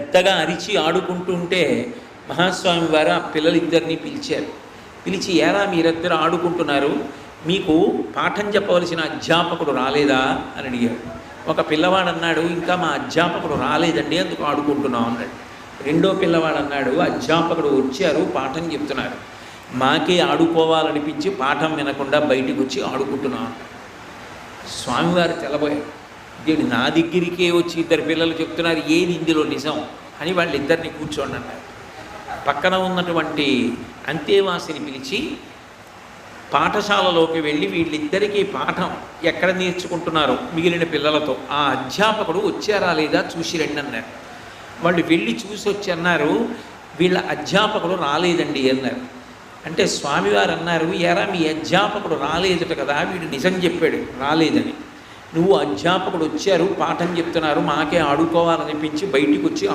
పెద్దగా అరిచి ఆడుకుంటుంటే మహాస్వామి వారు ఆ పిల్లలిద్దరినీ పిలిచారు. పిలిచి, ఏరా మీరిద్దరు ఆడుకుంటున్నారు, మీకు పాఠం చెప్పవలసిన అధ్యాపకుడు రాలేదా అని అడిగాడు. ఒక పిల్లవాడు అన్నాడు, ఇంకా మా అధ్యాపకుడు రాలేదండి, అందుకు ఆడుకుంటున్నాం అన్నాడు. రెండో పిల్లవాడు అన్నాడు, అధ్యాపకుడు వచ్చారు, పాఠం చెప్తున్నారు, మాకే ఆడుకోవాలనిపించి పాఠం వినకుండా బయటికి వచ్చి ఆడుకుంటున్నాం. స్వామివారు తెల్లబోయారు. దీని నా దగ్గరికే వచ్చి ఇద్దరు పిల్లలు చెప్తున్నారు, ఏది ఇందులో నిజం అని వాళ్ళిద్దరిని కూర్చోండి అన్నారు. పక్కన ఉన్నటువంటి అంతేవాసిని పిలిచి పాఠశాలలోకి వెళ్ళి వీళ్ళిద్దరికీ పాఠం ఎక్కడ నేర్చుకుంటున్నారో మిగిలిన పిల్లలతో ఆ అధ్యాపకుడు వచ్చారా లేదా చూసి రండి అన్నారు. వాళ్ళు వెళ్ళి చూసి వచ్చి అన్నారు, వీళ్ళ అధ్యాపకుడు రాలేదండి అన్నారు. అంటే స్వామివారు అన్నారు, ఎరా మీ అధ్యాపకుడు రాలేదట కదా, వీడు నిజం చెప్పాడు రాలేదని. నువ్వు అధ్యాపకుడు వచ్చారు, పాఠం చెప్తున్నారు, మాకే ఆడుకోవాలనిపించి బయటికి వచ్చి